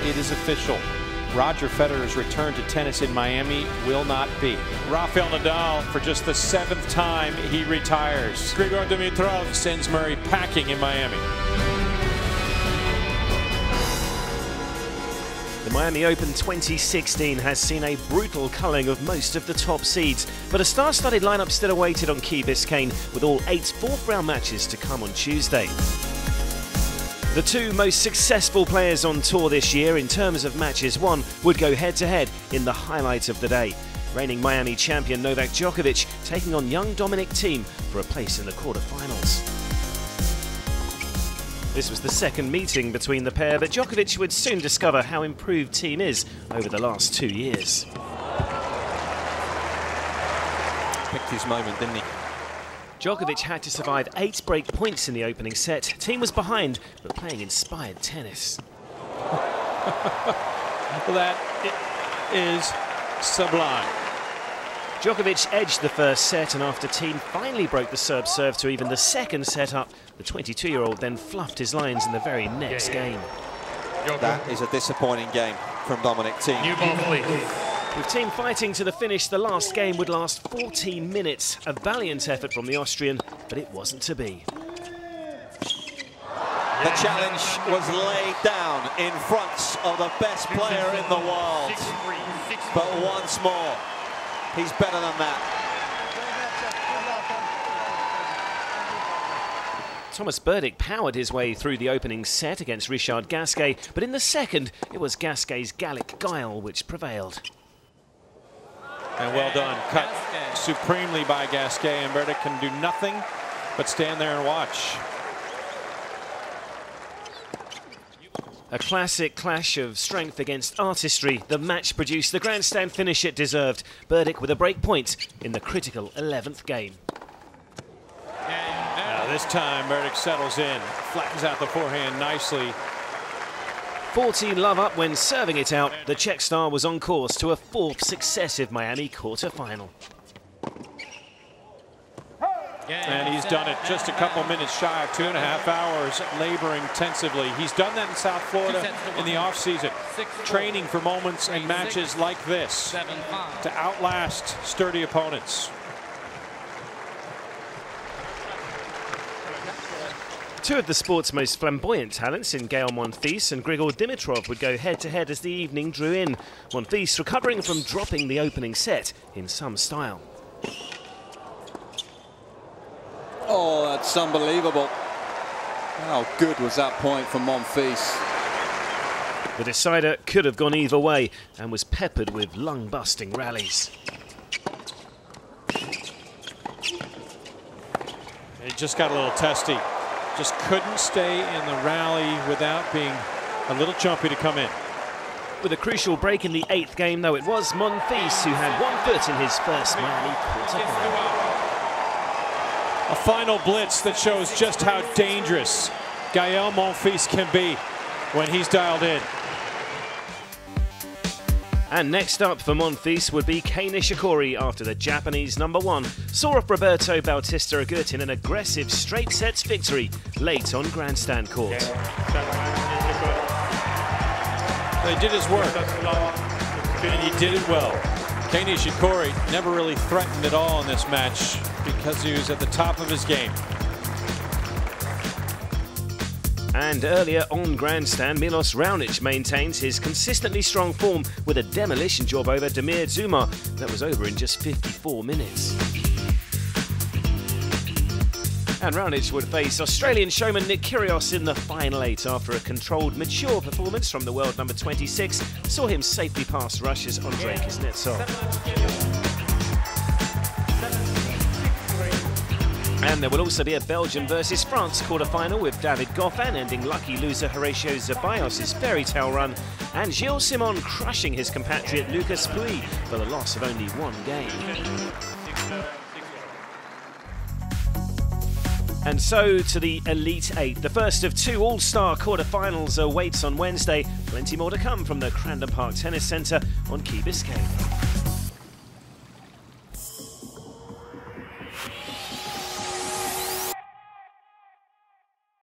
it is official. Roger Federer's return to tennis in Miami will not be. Rafael Nadal, for just the 7th time, he retires. Grigor Dimitrov sends Murray packing in Miami. The Miami Open 2016 has seen a brutal culling of most of the top seeds, but a star-studded lineup still awaited on Key Biscayne, with all 8 fourth-round matches to come on Tuesday. The 2 most successful players on tour this year in terms of matches won would go head-to-head in the highlight of the day. Reigning Miami champion Novak Djokovic taking on young Dominic Thiem for a place in the quarter-finals. This was the second meeting between the pair, but Djokovic would soon discover how improved Thiem is over the last 2 years. Picked his moment, didn't he? Djokovic had to survive 8 break points in the opening set. Thiem was behind, but playing inspired tennis. Well, that is sublime. Djokovic edged the first set, and after Thiem finally broke the Serb serve to even the second set up, the 22-year-old then fluffed his lines in the very next game. That is a disappointing game from Dominic Thiem. With Thiem fighting to the finish, the last game would last 14 minutes. A valiant effort from the Austrian, but it wasn't to be. The challenge was laid down in front of the best player in the world. But once more, he's better than that. Thomas Berdych powered his way through the opening set against Richard Gasquet, but in the second, it was Gasquet's Gallic guile which prevailed. And well done, cut supremely by Gasquet, and Berdych can do nothing but stand there and watch. A classic clash of strength against artistry. The match produced the grandstand finish it deserved. Berdych with a break point in the critical 11th game. Now this time Berdych settles in, flattens out the forehand nicely. 14 love up when serving it out. The Czech star was on course to a 4th successive Miami quarter-final. And he's done it just a couple minutes shy of 2.5 hours, laboring intensively. He's done that in South Florida in the off-season, training for moments and matches like this to outlast sturdy opponents. Two of the sport's most flamboyant talents in Gael Monfils and Grigor Dimitrov would go head-to-head as the evening drew in. Monfils recovering from dropping the opening set in some style. Oh, that's unbelievable. How good was that point from Monfils? The decider could have gone either way and was peppered with lung-busting rallies. He just got a little testy. Just couldn't stay in the rally without being a little jumpy to come in. With a crucial break in the 8th game, though, it was Monfils who had 1 foot in his first Miami quarter-final. A final blitz that shows just how dangerous Gael Monfils can be when he's dialed in. And next up for Monfils would be Kei Nishikori after the Japanese #1 saw off Roberto Bautista Agut in an aggressive straight sets victory late on grandstand court. They did his work, and he did it well. Kei Nishikori never really threatened at all in this match because he was at the top of his game. And earlier on grandstand, Milos Raonic maintains his consistently strong form with a demolition job over Damir Zuma that was over in just 54 minutes. And Raonic would face Australian showman Nick Kyrgios in the final 8 after a controlled, mature performance from the world number 26 saw him safely past Russia's Andrei Kuznetsov. And there will also be a Belgium versus France quarter-final with David Goffin ending lucky loser Horacio Zeballos' fairy tale run and Gilles Simon crushing his compatriot Lucas Pouille for the loss of only 1 game. And so to the Elite 8. The first of 2 all-star quarter-finals awaits on Wednesday. Plenty more to come from the Crandon Park Tennis Centre on Key Biscayne.